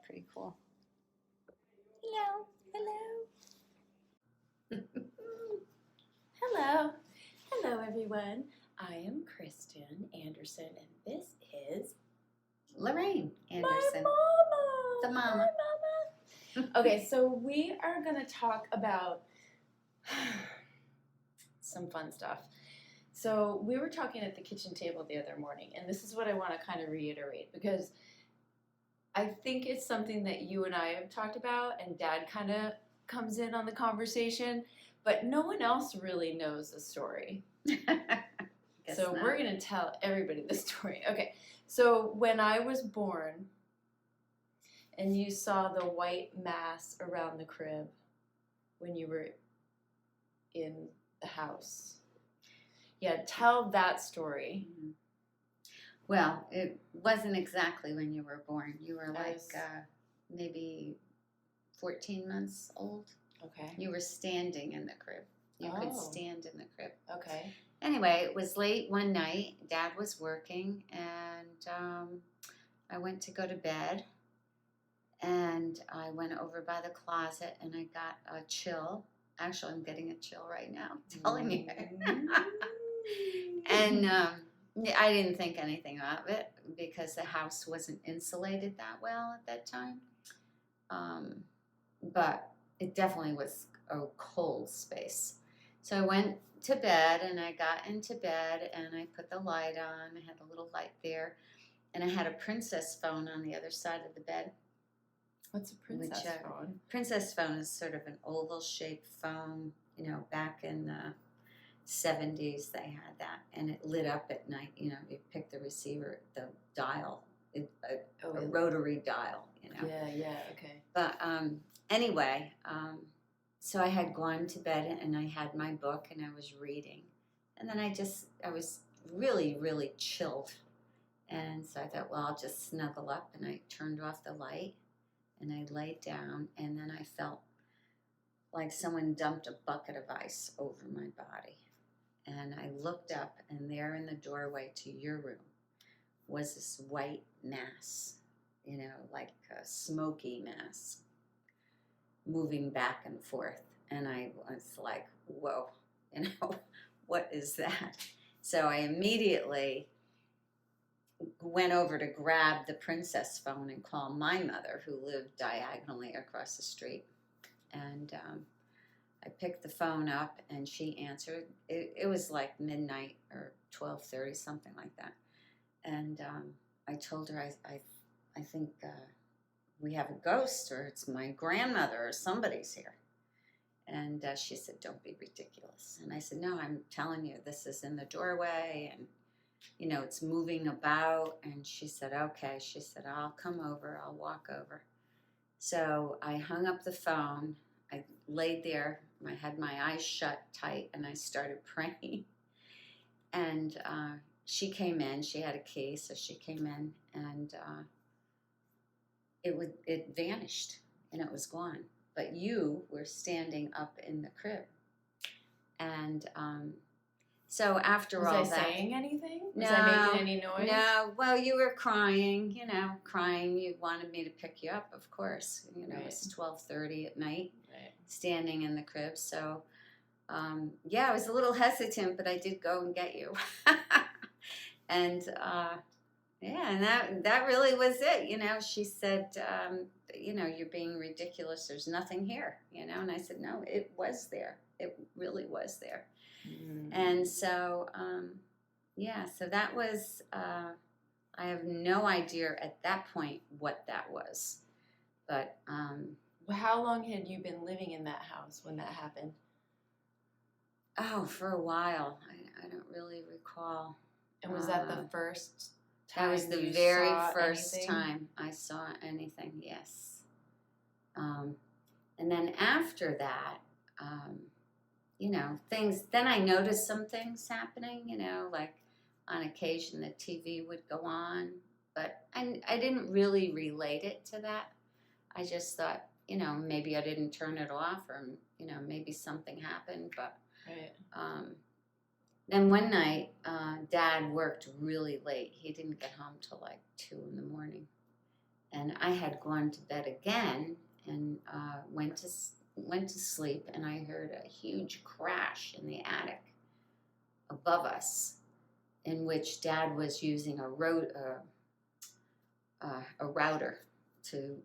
pretty cool. Hello. Hello. Hello, everyone. I am Kristen Anderson, and this is Lorraine Anderson. my mama. The mama. My mama. Okay, so we are going to talk about some fun stuff. So we were talking at the kitchen table the other morning, and this is what I want to kind of reiterate, because I think it's something that you and I have talked about, and Dad kind of comes in on the conversation, but no one else really knows the story. So we're going to tell everybody the story. Okay, so when I was born and you saw the white mass around the crib when you were in the house, yeah, tell that story. Mm-hmm. Well, it wasn't exactly when you were born. You were like maybe 14 months old. Okay. You were standing in the crib. You could stand in the crib. Okay. Anyway, it was late one night. Dad was working, and I went to go to bed. And I went over by the closet, and I got a chill. Actually, I'm getting a chill right now, telling you. And I didn't think anything of it because the house wasn't insulated that well at that time. But it definitely was a cold space. So I went to bed, and I got into bed, and I put the light on. I had a little light there, and I had a princess phone on the other side of the bed. What's a princess phone? Princess phone is sort of an oval-shaped phone. You know, back in the 70s they had that, and it lit up at night. You know, you pick the receiver, the dial, a rotary dial. You know. Yeah, okay. But anyway, so I had gone to bed, and I had my book, and I was reading, and then I was really, really chilled, and so I thought, well, I'll just snuggle up, and I turned off the light, and I laid down, and then I felt like someone dumped a bucket of ice over my body. And I looked up, and there in the doorway to your room was this white mass, you know, like a smoky mass, moving back and forth. And I was like, whoa, you know, what is that? So I immediately went over to grab the princess phone and call my mother, who lived diagonally across the street. And I picked the phone up, and she answered. It was like midnight or 12:30, something like that. And I told her, I think we have a ghost, or it's my grandmother, or somebody's here. And she said, don't be ridiculous. And I said, no, I'm telling you, this is in the doorway, and you know, it's moving about. And she said, okay. She said, I'll come over. I'll walk over. So I hung up the phone. I laid there. I had my eyes shut tight, and I started praying. And she came in. She had a key, so she came in, and it vanished, and it was gone. But you were standing up in the crib. And so after all that... Was I saying anything? No. Was I making any noise? No. Well, you were crying, you know, crying. You wanted me to pick you up, of course. You know, It's 12:30 at night, standing in the crib. So, yeah, I was a little hesitant, but I did go and get you. And, yeah, and that really was it. You know, she said, you know, you're being ridiculous. There's nothing here, you know. And I said, no, it was there. It really was there. And so, yeah, so that was, I have no idea at that point what that was. But, how long had you been living in that house when that happened? Oh, for a while. I don't really recall. And was that the first time? That was the very first time I saw anything, yes. And then after that, you know, then I noticed some things happening, you know, like on occasion the TV would go on, but I didn't really relate it to that. I just thought, you know, maybe I didn't turn it off, or, you know, maybe something happened, but then one night, Dad worked really late. He didn't get home till like 2 in the morning. And I had gone to bed again and went to sleep, and I heard a huge crash in the attic above us, in which Dad was using a router to.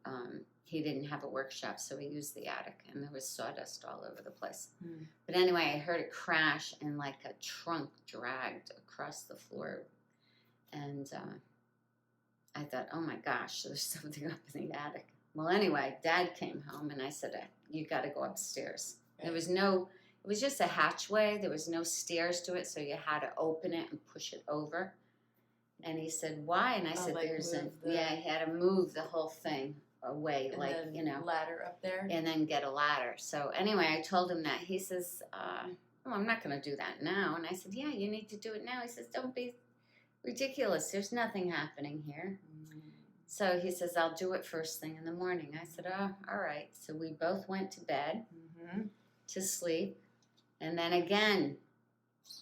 He didn't have a workshop, so he used the attic, and there was sawdust all over the place. Mm. But anyway, I heard it crash, and like a trunk dragged across the floor, and I thought, oh my gosh, there's something up in the attic. Well, anyway, Dad came home, and I said, you got to go upstairs. Right. It was just a hatchway. There was no stairs to it, so you had to open it and push it over. And he said, why? And I said, like he had to move the whole thing away, and ladder up there, and then get a ladder. So anyway, I told him that. He says, oh, I'm not going to do that now. And I said, yeah, you need to do it now. He says, don't be ridiculous. There's nothing happening here. Mm-hmm. So he says, I'll do it first thing in the morning. I said, oh, all right. So we both went to bed to sleep. And then again,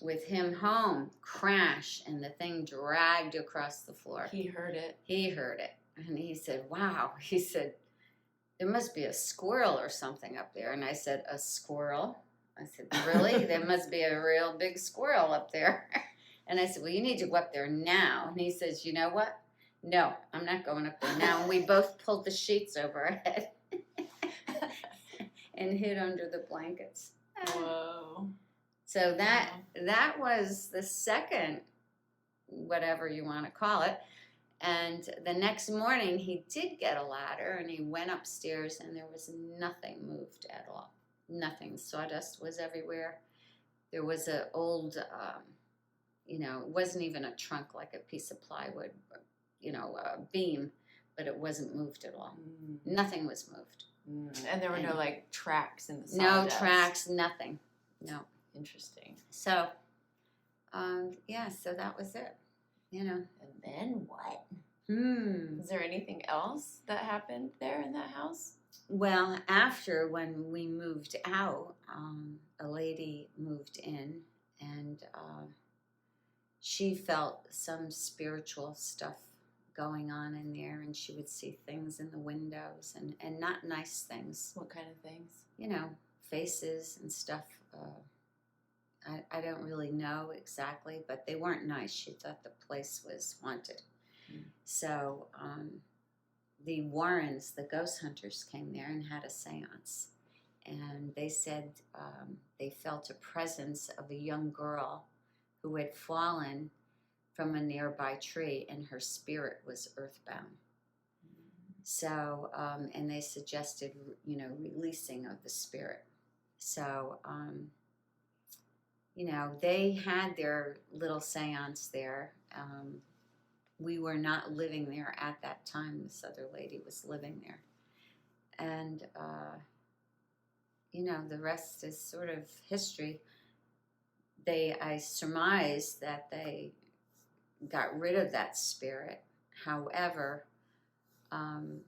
with him home, crash, and the thing dragged across the floor. He heard it. And he said, wow. He said, there must be a squirrel or something up there. And I said, a squirrel? I said, really? There must be a real big squirrel up there. And I said, well, you need to go up there now. And he says, you know what? No, I'm not going up there now. And we both pulled the sheets over our head and hid under the blankets. Whoa. So that was the second, whatever you want to call it. And the next morning, he did get a ladder, and he went upstairs, and there was nothing moved at all. Nothing. Sawdust was everywhere. There was an old, it wasn't even a trunk, like a piece of plywood, a beam, but it wasn't moved at all. Mm. Nothing was moved. Mm. And there were no, tracks in the sawdust? No tracks, nothing. No. Interesting. So, so that was it. And then what? Is there anything else that happened there in that house? Well, after when we moved out, a lady moved in, and she felt some spiritual stuff going on in there, and she would see things in the windows, and not nice things. What kind of things? Faces and stuff. I don't really know exactly, but they weren't nice. She thought the place was haunted. Mm. So the Warrens, the ghost hunters, came there and had a seance. And they said they felt a presence of a young girl who had fallen from a nearby tree, and her spirit was earthbound. Mm. So, and they suggested, releasing of the spirit. So, they had their little seance there. We were not living there at that time. This other lady was living there. And, the rest is sort of history. I surmised that they got rid of that spirit. However, I'm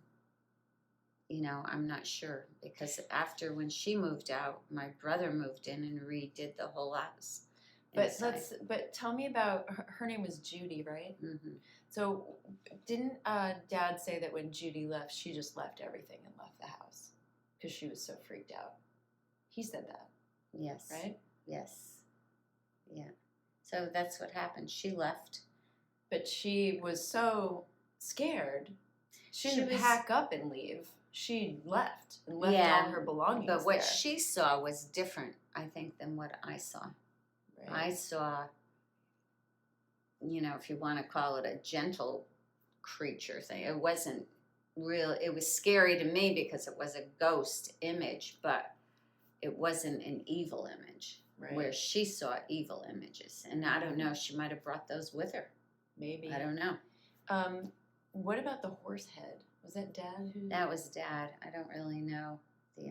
not sure, because after when she moved out, my brother moved in and redid the whole house. But tell me about her name was Judy, right? Mm-hmm. So didn't Dad say that when Judy left, she just left everything and left the house because she was so freaked out? He said that. Yes. Right? Yes. Yeah. So that's what happened. She left. But she was so scared. She didn't pack up and leave. She left and left all her belongings. But what she saw was different, I think, than what I saw. Right. I saw, if you want to call it a gentle creature thing. It wasn't real. It was scary to me because it was a ghost image, but it wasn't an evil image. Right. Where she saw evil images. And I don't know, she might have brought those with her. Maybe. I don't know. What about the horse head? Was that Dad? That was Dad. I don't really know the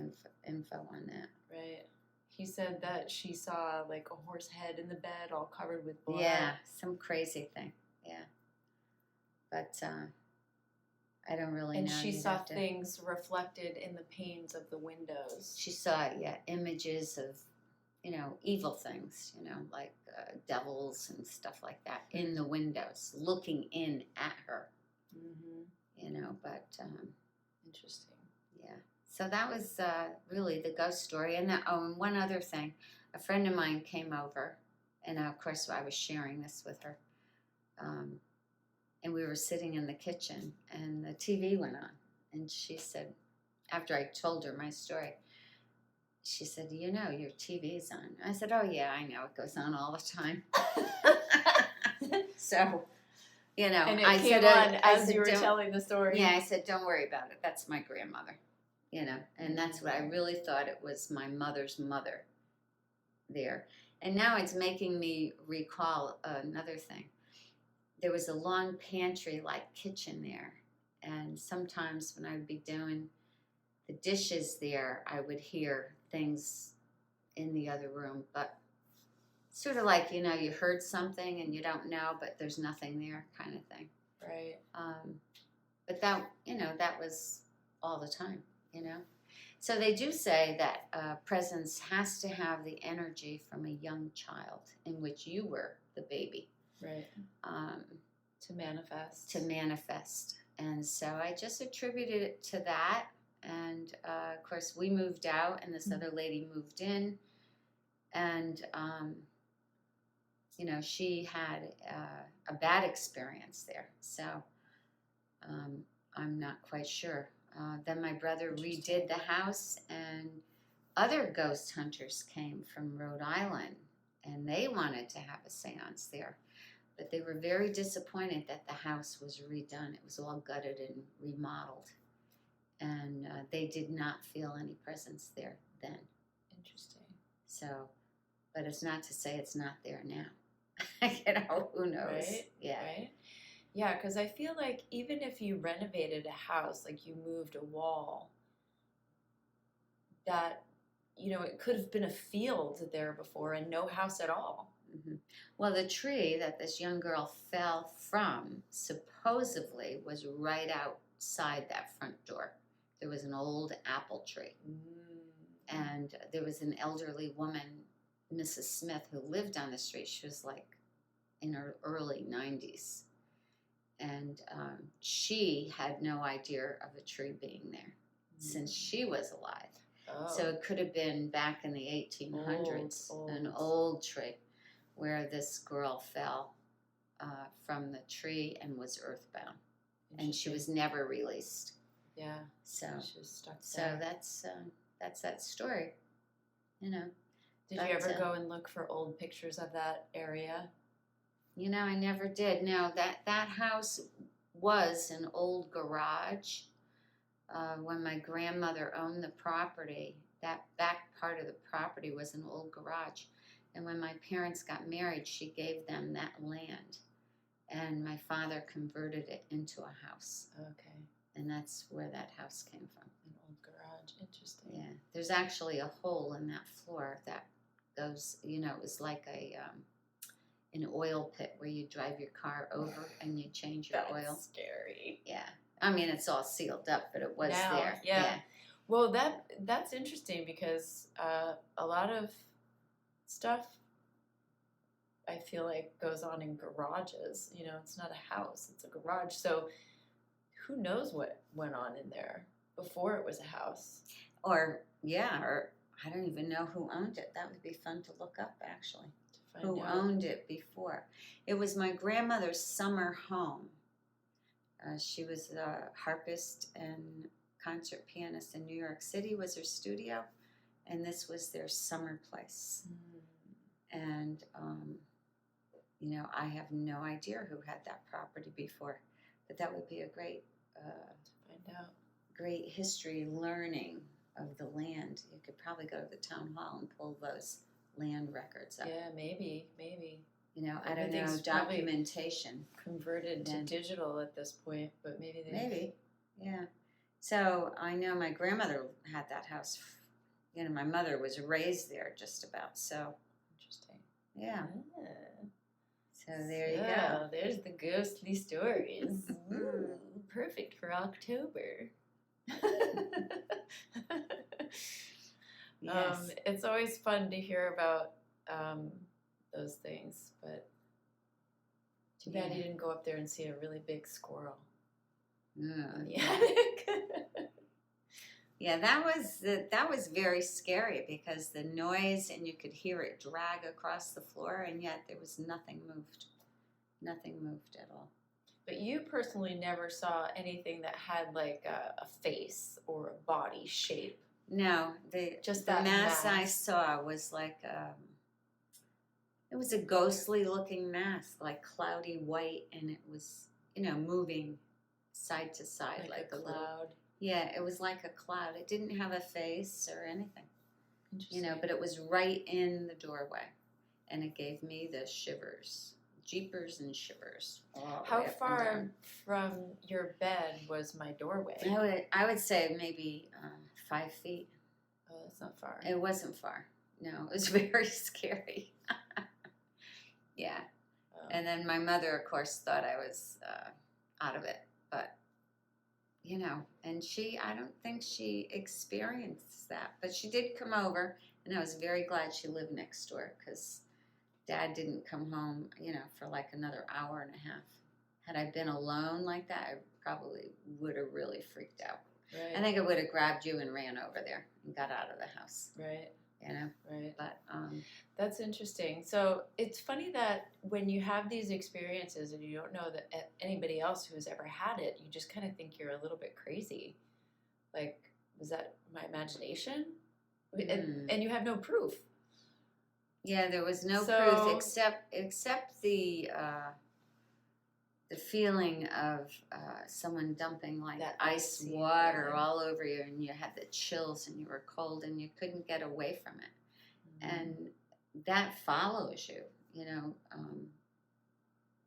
info on that. Right. He said that she saw a horse head in the bed all covered with blood. Yeah, some crazy thing. Yeah. But I don't really know. And she saw things reflected in the panes of the windows. She saw, images of, evil things, like devils and stuff like that in the windows, looking in at her. Mm-hmm. but Interesting. yeah. So that was really the ghost story. And and one other thing, a friend of mine came over, and of course I was sharing this with her. And we were sitting in the kitchen, and the TV went on. And she said, after I told her my story, she said, your TV's on. I said, oh, yeah, I know. It goes on all the time. So, And it I came said, on I as said, you were "Don't-" telling the story. Yeah, I said, don't worry about it. That's my grandmother, and that's what I really thought it was, my mother's mother there. And now it's making me recall another thing. There was a long pantry-like kitchen there, and sometimes when I would be doing the dishes there, I would hear things in the other room, but sort of like, you heard something and you don't know, but there's nothing there kind of thing. Right. But that was all the time. So they do say that presence has to have the energy from a young child, in which you were the baby. Right. To manifest. And so I just attributed it to that. And of course, we moved out, and this other lady moved in, and she had a bad experience there. So I'm not quite sure. Then my brother redid the house, and other ghost hunters came from Rhode Island, and they wanted to have a seance there. But they were very disappointed that the house was redone. It was all gutted and remodeled. And they did not feel any presence there then. Interesting. So, but it's not to say it's not there now. Who knows? Right? Yeah. Right? Yeah, because I feel like even if you renovated a house, like you moved a wall, that, it could have been a field there before and no house at all. Mm-hmm. Well, the tree that this young girl fell from supposedly was right outside that front door. There was an old apple tree. And there was an elderly woman, Mrs. Smith, who lived on the street. She was like in her early 90s. And she had no idea of a tree being there since she was alive. Oh. So it could have been back in the 1800s, an old tree, where this girl fell from the tree and was earthbound. And she was never released. Yeah. So she was stuck there. So that's that story. Did you ever go and look for old pictures of that area? I never did. No, that house was an old garage. When my grandmother owned the property, that back part of the property was an old garage. And when my parents got married, she gave them that land. And my father converted it into a house. Okay. And that's where that house came from. An old garage. Interesting. Yeah. There's actually a hole in that floor that goes, it was like an oil pit where you drive your car over and you change your oil. That's scary. Yeah. I mean, it's all sealed up, but it was there. Yeah. Well, that's interesting because a lot of stuff I feel like goes on in garages. It's not a house, it's a garage. So who knows what went on in there before it was a house? Or I don't even know who owned it. That would be fun to look up, actually. Who owned it before. It was my grandmother's summer home. She was a harpist and concert pianist in New York City was her studio, and this was their summer place. And, I have no idea who had that property before, but that would be a great to find out. Great history learning of the land. You could probably go to the town hall and pull those land records up. Yeah, maybe. I don't know, documentation. Converted to digital at this point, but maybe, yeah. So I know my grandmother had that house. My mother was raised there just about. So interesting. Yeah. So there you go. There's the ghostly stories. Perfect for October. Yes. It's always fun to hear about those things, but too bad you didn't go up there and see a really big squirrel. Mm. in the attic. Yeah, that was very scary because the noise and you could hear it drag across the floor, and yet there was nothing moved. Nothing moved at all. But you personally never saw anything that had like a face or a body shape. No, Just the that mass I mass. saw was like it was a ghostly looking mass, like cloudy white, and it was moving side to side Like a little. cloud. Yeah, it was like a cloud. It didn't have a face or anything, Interesting. but it was right in the doorway, and it gave me the shivers, jeepers and shivers. How far from your bed was my doorway? I would say maybe 5 feet. Oh, that's not far. It wasn't far. No, it was very scary. Yeah. And then my mother, of course, thought I was out of it. But, and I don't think she experienced that. But she did come over, and I was very glad she lived next door because Dad didn't come home, for like another hour and a half. Had I been alone like that, I probably would have really freaked out. Right. I think I would have grabbed you and ran over there and got out of the house. Right. Right. But that's interesting. So it's funny that when you have these experiences and you don't know that anybody else who's ever had it, you just kind of think you're a little bit crazy. Like, was that my imagination? And you have no proof. Yeah, there was no proof except the feeling of someone dumping like that ice water all over you, and you had the chills, and you were cold, and you couldn't get away from it, and that follows you,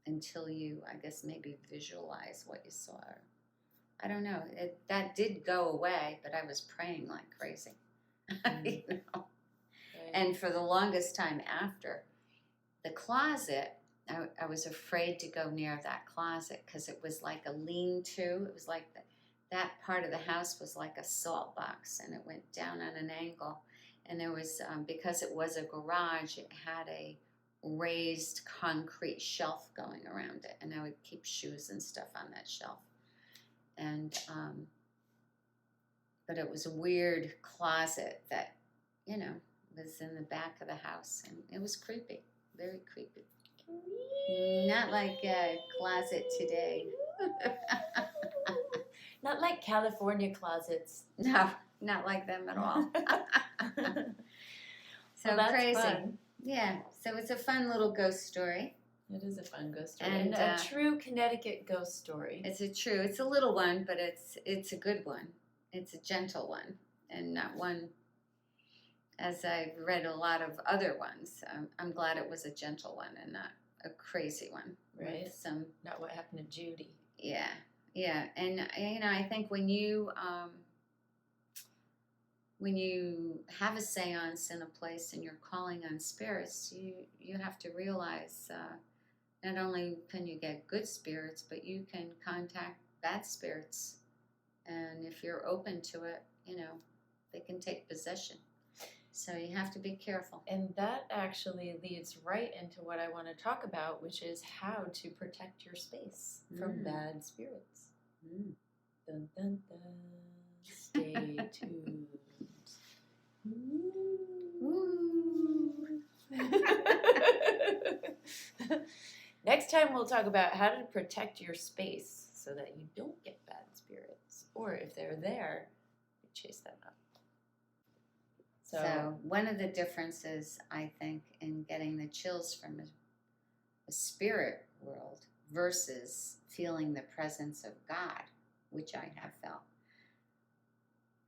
until you, I guess, maybe visualize what you saw. I don't know. That did go away, but I was praying like crazy, Right. And for the longest time after, the closet, I was afraid to go near that closet because it was like a lean-to. It was like that part of the house was like a salt box, and it went down on an angle. And there was, because it was a garage, it had a raised concrete shelf going around it, and I would keep shoes and stuff on that shelf. And but it was a weird closet that, was in the back of the house, and it was creepy, very creepy. Not like a closet today. Not like California closets. No, not like them at all. So well, that's crazy. Fun. Yeah, so it's a fun little ghost story. It is a fun ghost story. And a true Connecticut ghost story. It's a little one, but it's a good one. It's a gentle one, and not one, as I've read a lot of other ones. I'm glad it was a gentle one and not a crazy one. Right. Some, not what happened to Judy. Yeah, yeah. And, I think when you have a seance in a place and you're calling on spirits, you have to realize not only can you get good spirits, but you can contact bad spirits. And if you're open to it, they can take possession. So you have to be careful. And that actually leads right into what I want to talk about, which is how to protect your space from bad spirits. Dun, dun, dun. Stay tuned. Next time we'll talk about how to protect your space so that you don't get bad spirits. Or if they're there, you chase them out. So one of the differences, I think, in getting the chills from a spirit world versus feeling the presence of God, which I have felt.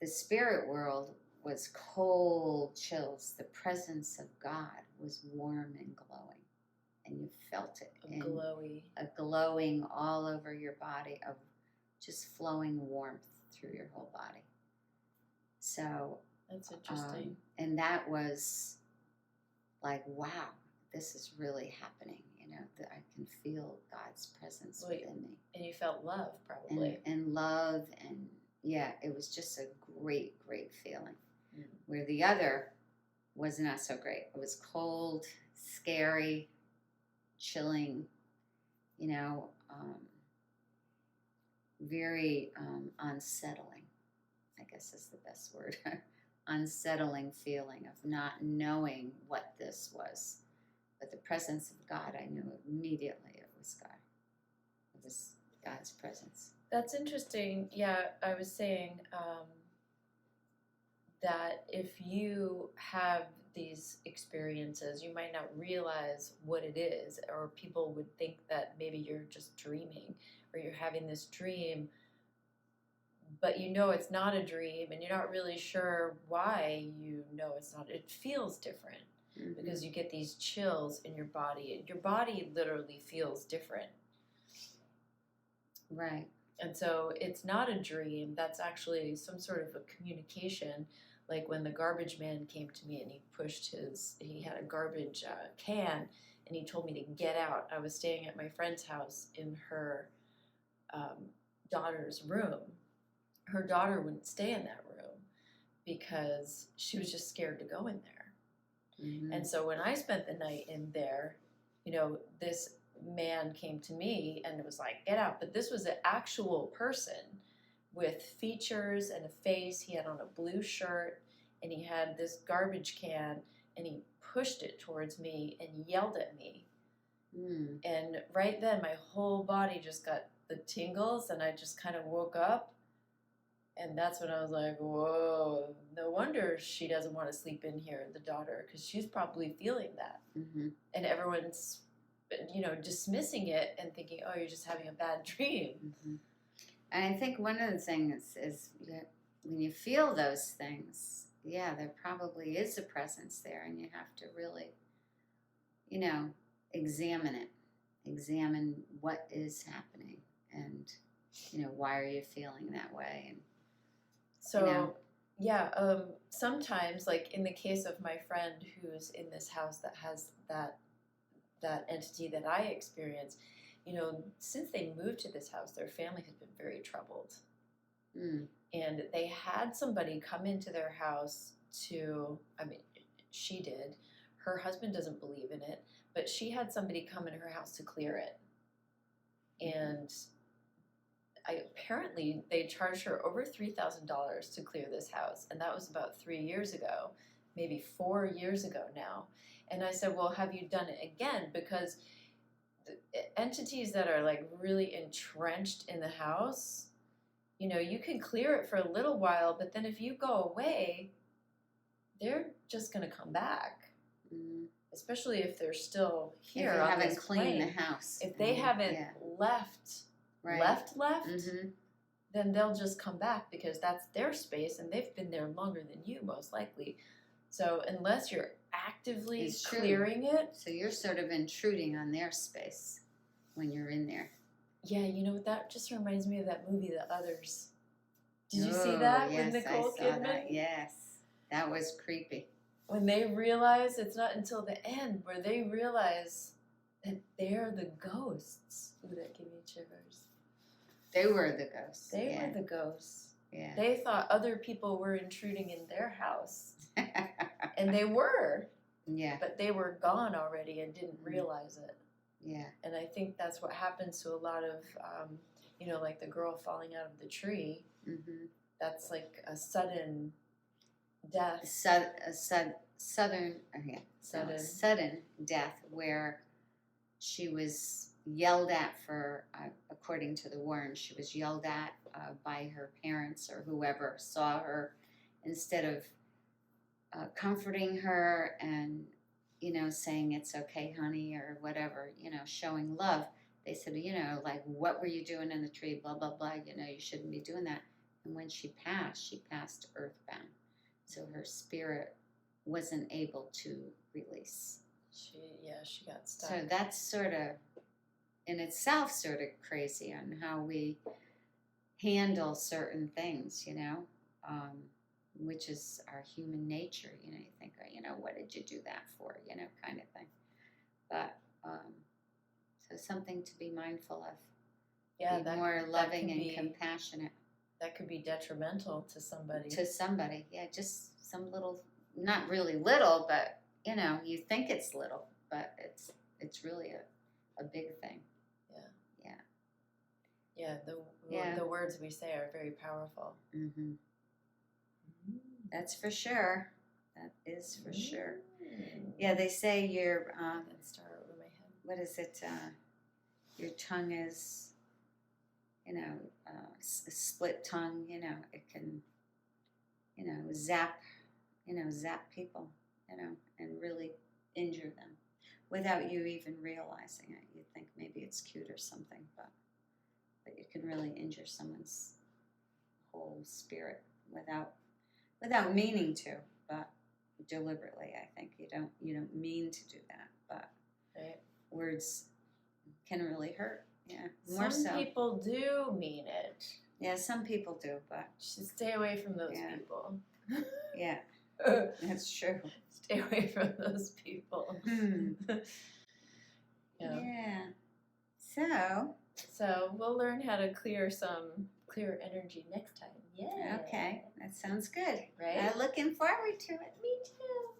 The spirit world was cold chills. The presence of God was warm and glowing, and you felt it. A glowing all over your body of just flowing warmth through your whole body. So that's interesting. And that was like, wow, this is really happening. That I can feel God's presence within me. And you felt love, probably. And love, and yeah, it was just a great, great feeling. Where the other was not so great. It was cold, scary, chilling, very unsettling, I guess is the best word. Unsettling feeling of not knowing what this was. But the presence of God, I knew immediately it was God. It was God's presence. That's interesting. Yeah, I was saying that if you have these experiences, you might not realize what it is, or people would think that maybe you're just dreaming, or you're having this dream, but you know it's not a dream, and you're not really sure why you know it's not. It feels different because you get these chills in your body. Your body literally feels different. Right. And so it's not a dream. That's actually some sort of a communication. Like when the garbage man came to me and he had a garbage can, and he told me to get out. I was staying at my friend's house in her daughter's room. Her daughter wouldn't stay in that room because she was just scared to go in there. Mm-hmm. And so when I spent the night in there, this man came to me and it was like, get out. But this was an actual person with features and a face. He had on a blue shirt and he had this garbage can and he pushed it towards me and yelled at me. Mm. And right then my whole body just got the tingles and I just kind of woke up. And that's when I was like, whoa, no wonder she doesn't want to sleep in here, the daughter, because she's probably feeling that. Mm-hmm. And everyone's, dismissing it and thinking, oh, you're just having a bad dream. Mm-hmm. And I think one of the things is when you feel those things, there probably is a presence there, and you have to really, examine it. Examine what is happening, and, why are you feeling that way? And so, sometimes, like in the case of my friend who's in this house that has that entity that I experienced, since they moved to this house, their family has been very troubled. Mm. And they had somebody come into their house she did. Her husband doesn't believe in it, but she had somebody come in her house to clear it. And apparently they charged her over $3,000 to clear this house. And that was about 3 years ago, maybe 4 years ago now. And I said, well, have you done it again? Because the entities that are like really entrenched in the house, you can clear it for a little while, but then if you go away, they're just going to come back. Mm. Especially if they're still here. If you on haven't this cleaned plane. the house. If they haven't left, mm-hmm. then they'll just come back because that's their space and they've been there longer than you, most likely. So unless you're actively clearing it. So you're sort of intruding on their space when you're in there. Yeah, that just reminds me of that movie, The Others. Did you see that with Nicole Kidman? That. Yes, that was creepy. When they realize, it's not until the end where they realize that they're the ghosts. Ooh, that gave me shivers. They were the ghosts. They were the ghosts. Yeah. They thought other people were intruding in their house. And they were. Yeah. But they were gone already and didn't realize it. Yeah. And I think that's what happens to a lot of, like the girl falling out of the tree. Mm-hmm. That's like a sudden death. Sudden death where she was yelled at for, according to the warrant, she was yelled at by her parents or whoever saw her. Instead of comforting her and, saying it's okay, honey, or whatever, showing love, they said, like, what were you doing in the tree, blah, blah, blah, you shouldn't be doing that. And when she passed earthbound. So her spirit wasn't able to release. She got stuck. So that's sort of, in itself, sort of crazy on how we handle certain things, which is our human nature. You think, what did you do that for, kind of thing. But, so something to be mindful of. Yeah, be more loving and compassionate. That could be detrimental to somebody. Yeah, just some little, not really little, but, you think it's little, but it's really a big thing. Yeah, Yeah, the words we say are very powerful. Mm-hmm. That's for sure. That is for sure. Yeah, they say your Start over my head. what is it? Your tongue is, a split tongue. It can, zap, zap people, and really injure them without you even realizing it. You think maybe it's cute or something, but you can really injure someone's whole spirit without meaning to, but deliberately. I think you don't mean to do that, but right. Words can really hurt. Yeah, more Some so. people do mean it. Yeah, some people do, but Just stay away from those people. Yeah, that's true. Stay away from those people. Yeah. So we'll learn how to clear energy next time. Yeah. Okay, that sounds good. Right? I'm looking forward to it. Me too.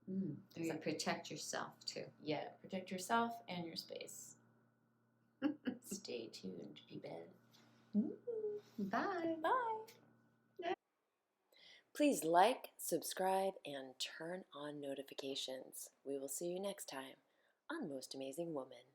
Yay. You protect yourself too. Yeah, protect yourself and your space. Stay tuned, people. Bye. Bye. Please like, subscribe, and turn on notifications. We will see you next time on Most Amazing Woman.